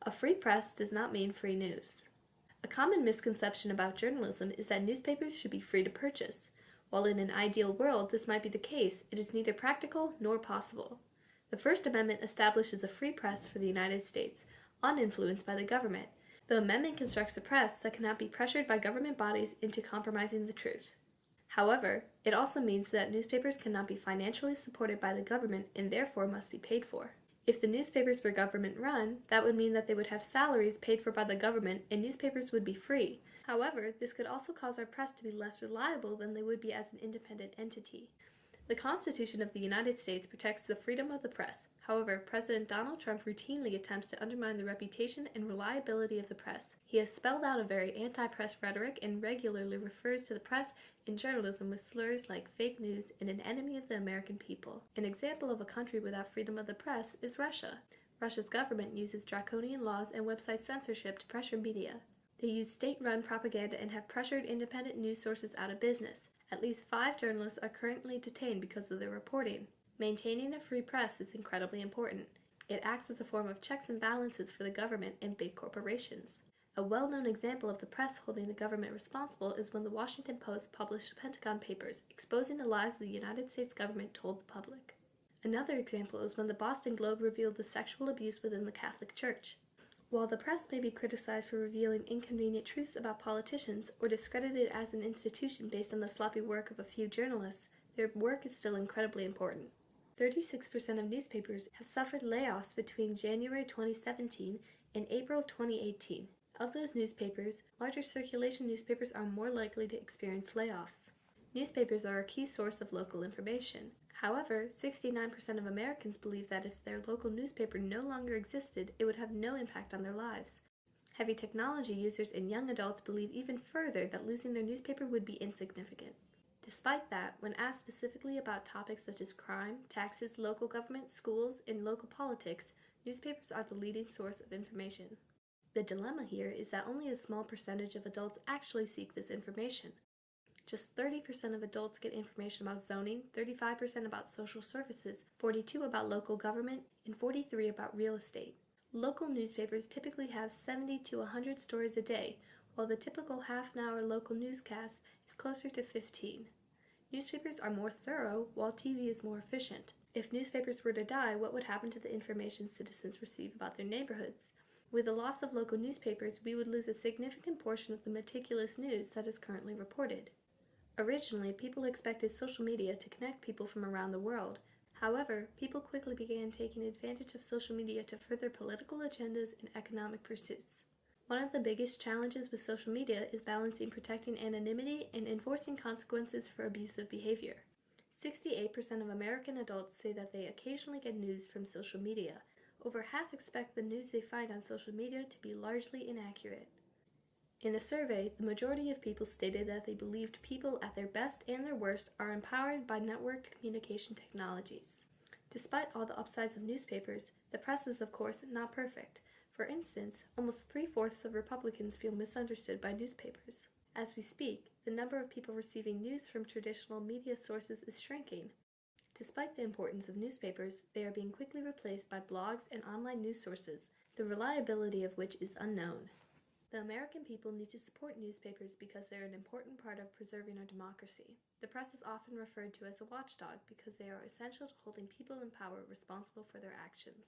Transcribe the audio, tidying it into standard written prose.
A free press does not mean free news. A common misconception about journalism is that newspapers should be free to purchase. While in an ideal world this might be the case, it is neither practical nor possible. The First Amendment establishes a free press for the United States, uninfluenced by the government. The amendment constructs a press that cannot be pressured by government bodies into compromising the truth. However, it also means that newspapers cannot be financially supported by the government and therefore must be paid for. If the newspapers were government-run, that would mean that they would have salaries paid for by the government and newspapers would be free. However, this could also cause our press to be less reliable than they would be as an independent entity. The Constitution of the United States protects the freedom of the press. However, President Donald Trump routinely attempts to undermine the reputation and reliability of the press. He has spelled out a very anti-press rhetoric and regularly refers to the press and journalism with slurs like fake news and an enemy of the American people. An example of a country without freedom of the press is Russia. Russia's government uses draconian laws and website censorship to pressure media. They use state-run propaganda and have pressured independent news sources out of business. At least 5 journalists are currently detained because of their reporting. Maintaining a free press is incredibly important. It acts as a form of checks and balances for the government and big corporations. A well-known example of the press holding the government responsible is when the Washington Post published the Pentagon Papers, exposing the lies the United States government told the public. Another example is when the Boston Globe revealed the sexual abuse within the Catholic Church. While the press may be criticized for revealing inconvenient truths about politicians or discredited as an institution based on the sloppy work of a few journalists, their work is still incredibly important. 36% of newspapers have suffered layoffs between January 2017 and April 2018. Of those newspapers, larger circulation newspapers are more likely to experience layoffs. Newspapers are a key source of local information. However, 69% of Americans believe that if their local newspaper no longer existed, it would have no impact on their lives. Heavy technology users and young adults believe even further that losing their newspaper would be insignificant. Despite that, when asked specifically about topics such as crime, taxes, local government, schools, and local politics, newspapers are the leading source of information. The dilemma here is that only a small percentage of adults actually seek this information. Just 30% of adults get information about zoning, 35% about social services, 42% about local government, and 43% about real estate. Local newspapers typically have 70 to 100 stories a day, while the typical half-an-hour local newscast is closer to 15. Newspapers are more thorough, while TV is more efficient. If newspapers were to die, what would happen to the information citizens receive about their neighborhoods? With the loss of local newspapers, we would lose a significant portion of the meticulous news that is currently reported. Originally, people expected social media to connect people from around the world. However, people quickly began taking advantage of social media to further political agendas and economic pursuits. One of the biggest challenges with social media is balancing protecting anonymity and enforcing consequences for abusive behavior. 68% of American adults say that they occasionally get news from social media. Over half expect the news they find on social media to be largely inaccurate. In a survey, the majority of people stated that they believed people at their best and their worst are empowered by networked communication technologies. Despite all the upsides of newspapers, the press is of course not perfect. For instance, almost 3/4 of Republicans feel misunderstood by newspapers. As we speak, the number of people receiving news from traditional media sources is shrinking. Despite the importance of newspapers, they are being quickly replaced by blogs and online news sources, the reliability of which is unknown. The American people need to support newspapers because they're an important part of preserving our democracy. The press is often referred to as a watchdog because they are essential to holding people in power responsible for their actions.